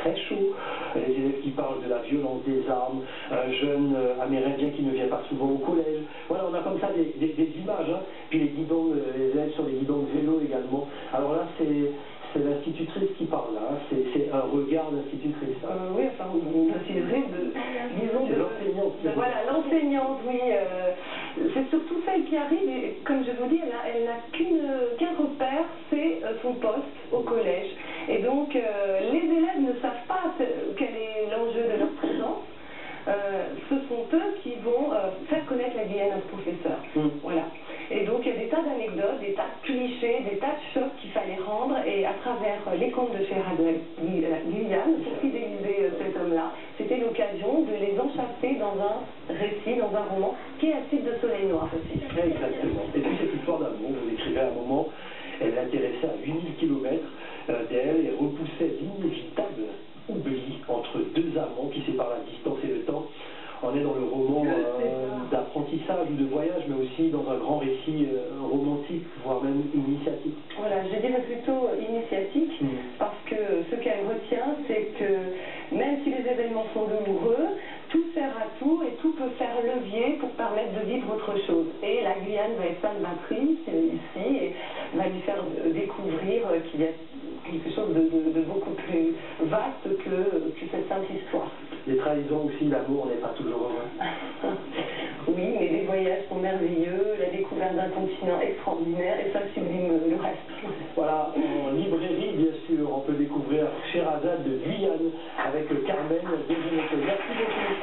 très chaud, les élèves qui parlent de la violence des armes, un jeune amérindien qui ne vient pas souvent au collège. Voilà, on a comme ça des images, hein. Puis les guidons, les élèves sur les guidons de vélo également. Alors là, c'est l'institutrice qui parle là, c'est un regard d'institutrice. Oui, enfin, une institutrice disons, l'enseignante. Voilà, l'enseignante, oui. C'est surtout celle qui arrive, et comme je vous dis, elle n'a qu'un repère, c'est son poste au collège. Et donc, les élèves ne savent pas quel est l'enjeu de leur présence. Ce sont eux qui vont faire connaître la Guyane à ce professeur. Voilà. Et donc il y a des tas d'anecdotes, des tas de clichés, des tas de chocs qu'il fallait rendre, et à travers les contes de Sherazade Guyane, pour fidéliser cet homme-là, c'était l'occasion de les enchâsser dans un récit, dans un roman, qui est un type de Soleil Noir aussi. Exactement. Et puis cette histoire d'amour, vous l'écrivez à un moment, elle l'intéressait à 8000 km d'elle et repoussait l'inévitable oubli entre deux amants qui séparent la distance et le temps. On est dans le roman d'apprentissage ou de voyage, mais aussi dans un grand récit romantique, voire même initiatique. Voilà, je dirais plutôt initiatique, parce que ce qu'elle retient, c'est que même si les événements sont douloureux, tout sert à tout et tout peut faire levier pour permettre de vivre autre chose. Et la Guyane va être salvatrice ici et va lui faire découvrir qu'il y a quelque chose de beaucoup plus vaste que cette simple histoire. Les trahisons aussi, l'amour n'est pas toujours heureux. Oui, mais les voyages sont merveilleux, la découverte d'un continent extraordinaire, et ça sublime le reste. Voilà, en librairie, bien sûr, on peut découvrir Sherazade de Guyane avec Carmen Desgineto. Merci beaucoup.